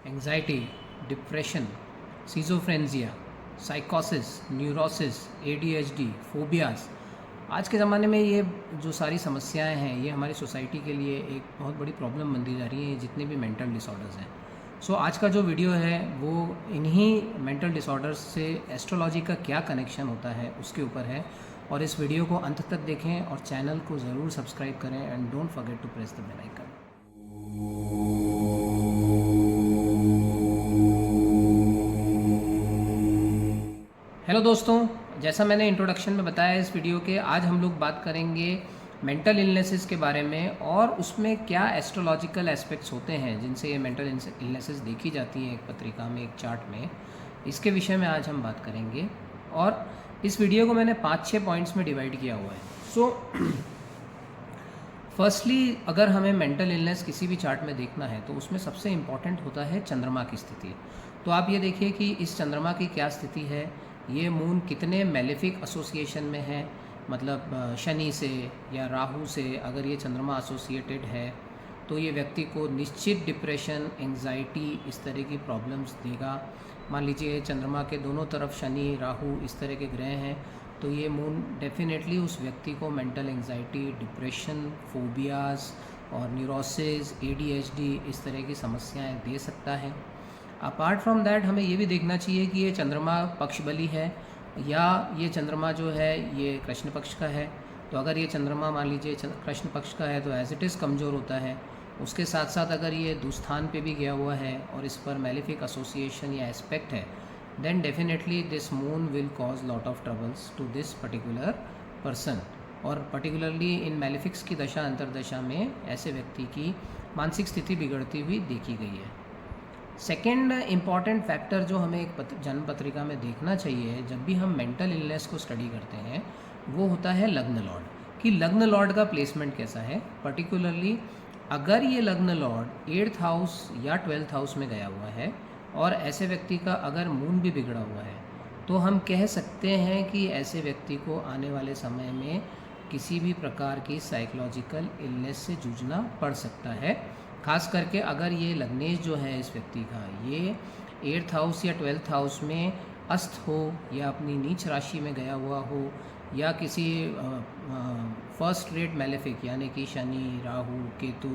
Anxiety, depression, schizophrenia, साइकोसिस, neurosis, ADHD, phobias. आज के ज़माने में ये जो सारी समस्याएं हैं ये हमारी सोसाइटी के लिए एक बहुत बड़ी प्रॉब्लम बनती जा रही हैं, जितने भी मेंटल डिसऑर्डर्स हैं। सो आज का जो वीडियो है वो इन्हीं मेंटल डिसऑर्डर्स से एस्ट्रोलॉजी का क्या कनेक्शन होता है उसके ऊपर है। और इस वीडियो को अंत तक देखें और चैनल को ज़रूर सब्सक्राइब करें and don't forget to press the bell icon. Hello दोस्तों, जैसा मैंने इंट्रोडक्शन में बताया इस वीडियो के, आज हम लोग बात करेंगे मेंटल इलनेसेस के बारे में और उसमें क्या एस्ट्रोलॉजिकल एस्पेक्ट्स होते हैं जिनसे ये मेंटल इलनेसेस देखी जाती हैं एक पत्रिका में, एक चार्ट में। इसके विषय में आज हम बात करेंगे और इस वीडियो को मैंने 5-6 पॉइंट्स में डिवाइड किया हुआ है। सो फर्स्टली, अगर हमें मेंटल इलनेस किसी भी चार्ट में देखना है तो उसमें सबसे इम्पॉर्टेंट होता है चंद्रमा की स्थिति। तो आप ये देखिए कि इस चंद्रमा की क्या स्थिति है, ये मून कितने मेलेफिक एसोसिएशन में है, मतलब शनि से या राहु से अगर ये चंद्रमा एसोसिएटेड है तो ये व्यक्ति को निश्चित डिप्रेशन, एंजाइटी, इस तरह की प्रॉब्लम्स देगा। मान लीजिए चंद्रमा के दोनों तरफ शनि, राहु इस तरह के ग्रह हैं तो ये मून डेफिनेटली उस व्यक्ति को मेंटल एंजाइटी, डिप्रेशन, फोबियाज़ और न्यूरोसिस, एडीएचडी इस तरह की समस्याएं दे सकता है। अपार्ट फ्रॉम दैट हमें ये भी देखना चाहिए कि ये चंद्रमा पक्ष बली है या ये चंद्रमा जो है ये कृष्ण पक्ष का है। तो अगर ये चंद्रमा मान लीजिए कृष्ण पक्ष का है तो एज इट इज़ कमज़ोर होता है। उसके साथ साथ अगर ये दुस्थान पे भी गया हुआ है और इस पर मेलेफिक एसोसिएशन या एस्पेक्ट है, then definitely this moon will cause lot of troubles to this particular person. और पर्टिकुलरली इन मेलेफिक्स की दशा अंतरदशा में ऐसे व्यक्ति की मानसिक स्थिति बिगड़ती हुई देखी गई है। सेकेंड इम्पॉर्टेंट फैक्टर जो हमें एक जन्म पत्रिका में देखना चाहिए जब भी हम मेंटल इलनेस को स्टडी करते हैं वो होता है लग्न लॉर्ड, कि लग्न लॉर्ड का प्लेसमेंट कैसा है। पर्टिकुलरली अगर ये लग्न लॉर्ड 8th हाउस या 12th हाउस में गया हुआ है और ऐसे व्यक्ति का अगर मून भी बिगड़ा हुआ है तो हम कह सकते हैं कि ऐसे व्यक्ति को आने वाले समय में किसी भी प्रकार की साइकोलॉजिकल इलनेस से जूझना पड़ सकता है। खास करके अगर ये लग्नेश जो है इस व्यक्ति का ये 8th हाउस या 12th हाउस में अस्त हो या अपनी नीच राशि में गया हुआ हो या किसी फर्स्ट रेट मेलेफिक यानी कि शनि, राहु, केतु,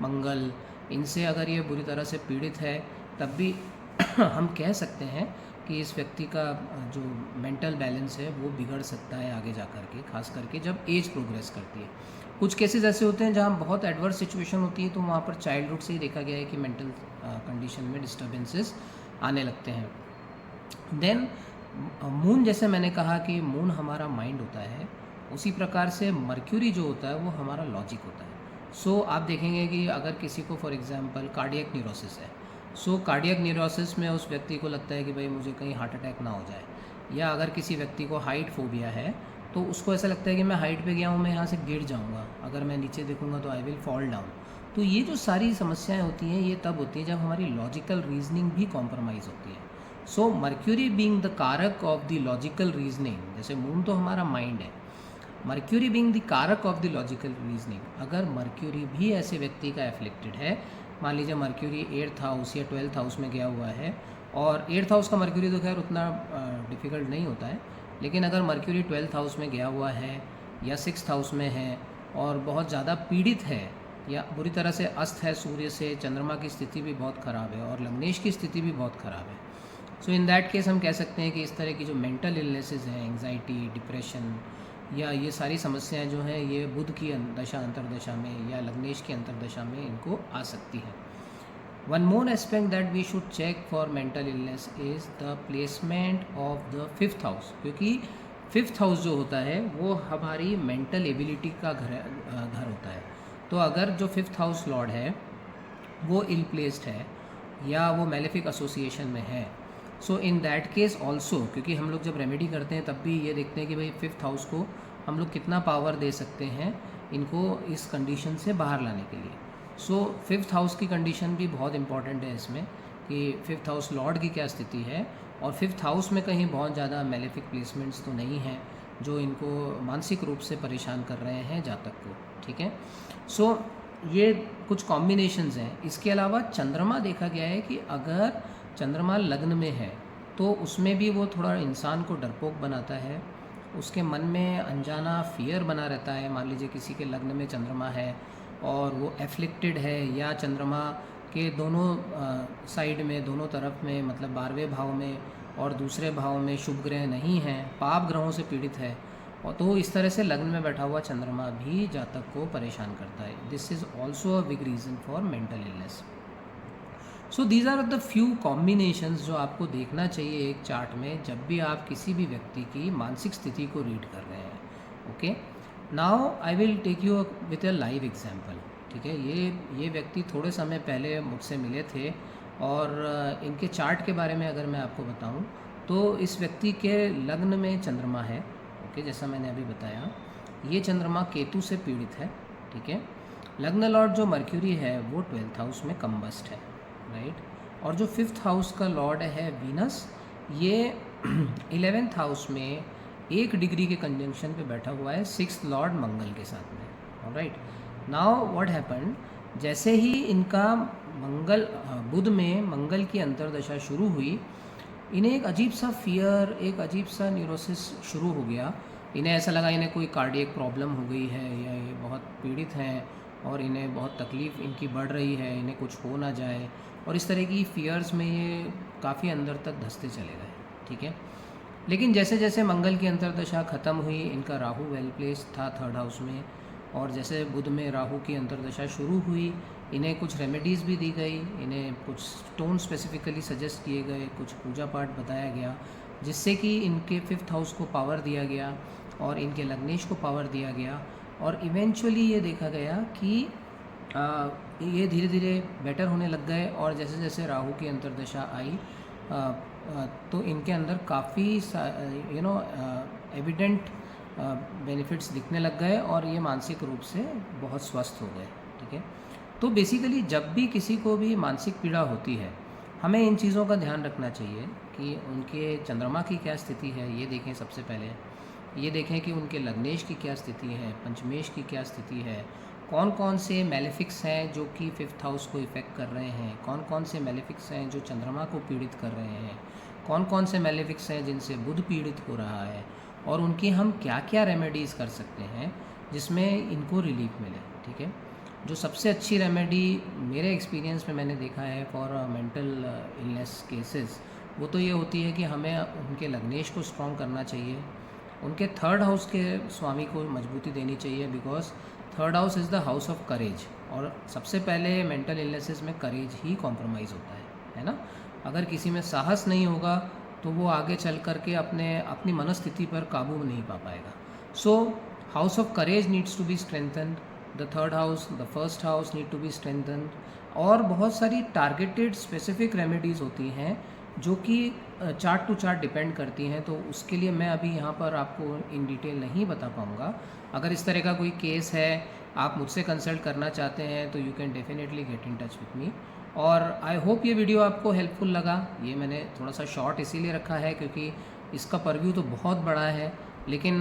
मंगल, इनसे अगर ये बुरी तरह से पीड़ित है तब भी हम कह सकते हैं कि इस व्यक्ति का जो मेंटल बैलेंस है वो बिगड़ सकता है आगे जा कर के, खास करके जब एज प्रोग्रेस करती है। कुछ केसेस ऐसे होते हैं जहाँ बहुत एडवर्स सिचुएशन होती है तो वहाँ पर चाइल्डहुड से ही देखा गया है कि मेंटल कंडीशन में डिस्टर्बेंसेस आने लगते हैं। देन मून, जैसे मैंने कहा कि मून हमारा माइंड होता है, उसी प्रकार से मर्क्यूरी जो होता है वो हमारा लॉजिक होता है। सो आप देखेंगे कि अगर किसी को फॉर एग्जांपल कार्डियक न्यूरोसिस है, सो कार्डियक न्यूरोसिस में उस व्यक्ति को लगता है कि भाई मुझे कहीं हार्ट अटैक ना हो जाए, या अगर किसी व्यक्ति को हाइट फोबिया है तो उसको ऐसा लगता है कि मैं हाइट पे गया हूँ, मैं यहाँ से गिर जाऊँगा, अगर मैं नीचे देखूँगा तो आई विल फॉल डाउन। तो ये जो सारी समस्याएं होती हैं ये तब होती है जब हमारी लॉजिकल रीजनिंग भी कॉम्प्रोमाइज़ होती है। सो मर्क्यूरी बीइंग द कारक ऑफ द लॉजिकल रीजनिंग, जैसे मून तो हमारा माइंड है, मर्क्यूरी बीइंग द कारक ऑफ द लॉजिकल रीजनिंग, अगर मर्क्यूरी भी ऐसे व्यक्ति का एफ्लिक्टेड है, मान लीजिए मर्क्यूरी 8th हाउस या 12th हाउस में गया हुआ है, और 8th हाउस का मर्क्यूरी तो खैर उतना डिफ़िकल्ट नहीं होता है, लेकिन अगर मर्क्यूरी 12th हाउस में गया हुआ है या 6th हाउस में है और बहुत ज़्यादा पीड़ित है या बुरी तरह से अस्त है सूर्य से, चंद्रमा की स्थिति भी बहुत ख़राब है और लग्नेश की स्थिति भी बहुत ख़राब है, सो इन दैट केस हम कह सकते हैं कि इस तरह की जो मेंटल इलनेसेस हैं, एंग्जाइटी, डिप्रेशन या ये सारी समस्याएं जो हैं ये बुध की दशा अंतरदशा में या लग्नेश की अंतरदशा में इनको आ सकती है। One more aspect that we should check for mental illness is the placement of the 5th house, क्योंकि 5th हाउस जो होता है वो हमारी मेंटल एबिलिटी का घर होता है। तो अगर जो 5th हाउस लॉर्ड है वो इल प्लेस्ड है या वो मेलेफिक एसोसिएशन में है, सो इन दैट केस ऑल्सो, क्योंकि हम लोग जब रेमेडी करते हैं तब भी ये देखते हैं कि भाई 5th हाउस को हम लोग कितना पावर दे सकते हैं इनको इस कंडीशन से बाहर लाने के लिए। सो 5th हाउस की कंडीशन भी बहुत इंपॉर्टेंट है इसमें कि 5th हाउस लॉर्ड की क्या स्थिति है और 5th हाउस में कहीं बहुत ज़्यादा मेलेफिक प्लेसमेंट्स तो नहीं हैं जो इनको मानसिक रूप से परेशान कर रहे हैं जातक को। ठीक है, सो ये कुछ कॉम्बिनेशंस हैं। इसके अलावा चंद्रमा देखा गया है कि अगर चंद्रमा लग्न में है तो उसमें भी वो थोड़ा इंसान को डरपोक बनाता है, उसके मन में अनजाना फियर बना रहता है। मान लीजिए किसी के लग्न में चंद्रमा है और वो एफ्लिक्टेड है, या चंद्रमा के दोनों साइड में, दोनों तरफ में, मतलब 12वें भाव में और दूसरे भाव में शुभ ग्रह नहीं हैं, पाप ग्रहों से पीड़ित है, और तो इस तरह से लग्न में बैठा हुआ चंद्रमा भी जातक को परेशान करता है। This is also a big reason for mental illness. So these are the few combinations जो आपको देखना चाहिए एक चार्ट में जब भी आप किसी भी व्यक्ति की मानसिक स्थिति को रीड कर रहे हैं। Okay, now I will take you with a live example. ठीक है, ये व्यक्ति थोड़े समय पहले मुझसे मिले थे, और इनके चार्ट के बारे में अगर मैं आपको बताऊं तो इस व्यक्ति के लग्न में चंद्रमा है। ओके, जैसा मैंने अभी बताया, ये चंद्रमा केतु से पीड़ित है। ठीक है, लग्न लॉर्ड जो मर्क्यूरी है वो 12th हाउस में कम्बस्ट है, राइट। और जो 5th हाउस का लॉर्ड है वीनस, ये 11th हाउस में 1 डिग्री के कंजंक्शन पे बैठा हुआ है 6th लॉर्ड मंगल के साथ में, राइट। नाउ व्हाट हैपन, जैसे ही इनका बुध में मंगल की अंतर्दशा शुरू हुई, इन्हें एक अजीब सा फियर, एक अजीब सा न्यूरोसिस शुरू हो गया। इन्हें ऐसा लगा इन्हें कोई कार्डियक प्रॉब्लम हो गई है, या ये बहुत पीड़ित हैं और इन्हें बहुत तकलीफ़ इनकी बढ़ रही है, इन्हें कुछ हो ना जाए, और इस तरह की फियर्स में ये काफ़ी अंदर तक धंसते चले गए। ठीक है, लेकिन जैसे जैसे मंगल की अंतर्दशा ख़त्म हुई, इनका राहु वेल प्लेस था 3rd हाउस में, और जैसे बुध में राहु की अंतर्दशा शुरू हुई, इन्हें कुछ रेमेडीज़ भी दी गई, इन्हें कुछ स्टोन स्पेसिफिकली सजेस्ट किए गए, कुछ पूजा पाठ बताया गया, जिससे कि इनके 5th हाउस को पावर दिया गया और इनके लग्नेश को पावर दिया गया, और इवेंचुअली ये देखा गया कि ये धीरे धीरे बेटर होने लग गए। और जैसे जैसे राहु की अंतर्दशा आई तो इनके अंदर काफ़ी एविडेंट बेनिफिट्स दिखने लग गए, और ये मानसिक रूप से बहुत स्वस्थ हो गए। ठीक है, तो बेसिकली जब भी किसी को भी मानसिक पीड़ा होती है, हमें इन चीज़ों का ध्यान रखना चाहिए कि उनके चंद्रमा की क्या स्थिति है, ये देखें सबसे पहले। ये देखें कि उनके लग्नेश की क्या स्थिति है, पंचमेश की क्या स्थिति है, कौन कौन से मेलेफिक्स हैं जो कि 5th हाउस को इफ़ेक्ट कर रहे हैं, कौन कौन से मेलेफिक्स हैं जो चंद्रमा को पीड़ित कर रहे हैं, कौन कौन से मेलेफिक्स हैं जिनसे बुध पीड़ित हो रहा है, और उनकी हम क्या क्या रेमेडीज़ कर सकते हैं जिसमें इनको रिलीफ मिले। ठीक है, जो सबसे अच्छी रेमेडी मेरे एक्सपीरियंस में मैंने देखा है फॉर मेंटल इलनेस केसेस, वो तो ये होती है कि हमें उनके लग्नेश को स्ट्रॉन्ग करना चाहिए, उनके 3rd हाउस के स्वामी को मजबूती देनी चाहिए, because 3rd house is the house of करेज, और सबसे पहले मेंटल इलनेसेस में करेज ही कॉम्प्रोमाइज़ होता है ना। अगर किसी में साहस नहीं होगा तो वो आगे चल कर के अपनी मनस्थिति पर काबू नहीं पा पाएगा। So house of courage needs to be strengthened, the 3rd house, the 1st house need to be strengthened, और बहुत सारी टारगेटेड स्पेसिफिक रेमेडीज़ होती हैं जो कि चार्ट टू चार्ट डिपेंड करती हैं। तो उसके लिए मैं अभी यहाँ पर आपको इन डिटेल नहीं बता पाऊँगा। अगर इस तरह का कोई केस है, आप मुझसे कंसल्ट करना चाहते हैं, तो you can definitely get in touch with me. और आई होप ये वीडियो आपको हेल्पफुल लगा। ये मैंने थोड़ा सा शॉर्ट इसीलिए रखा है क्योंकि इसका परव्यू तो बहुत बड़ा है, लेकिन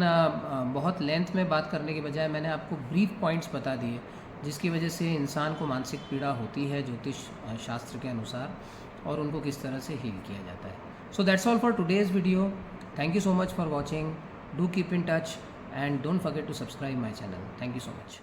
बहुत लेंथ में बात करने के बजाय मैंने आपको ब्रीफ पॉइंट्स बता दिए, जिसकी वजह से इंसान को मानसिक पीड़ा होती है ज्योतिष शास्त्र के अनुसार, और उनको किस तरह से हील किया जाता है। So that's all for today's video. Thank you so much for watching. Do keep in touch and don't forget to subscribe my channel. Thank you so much.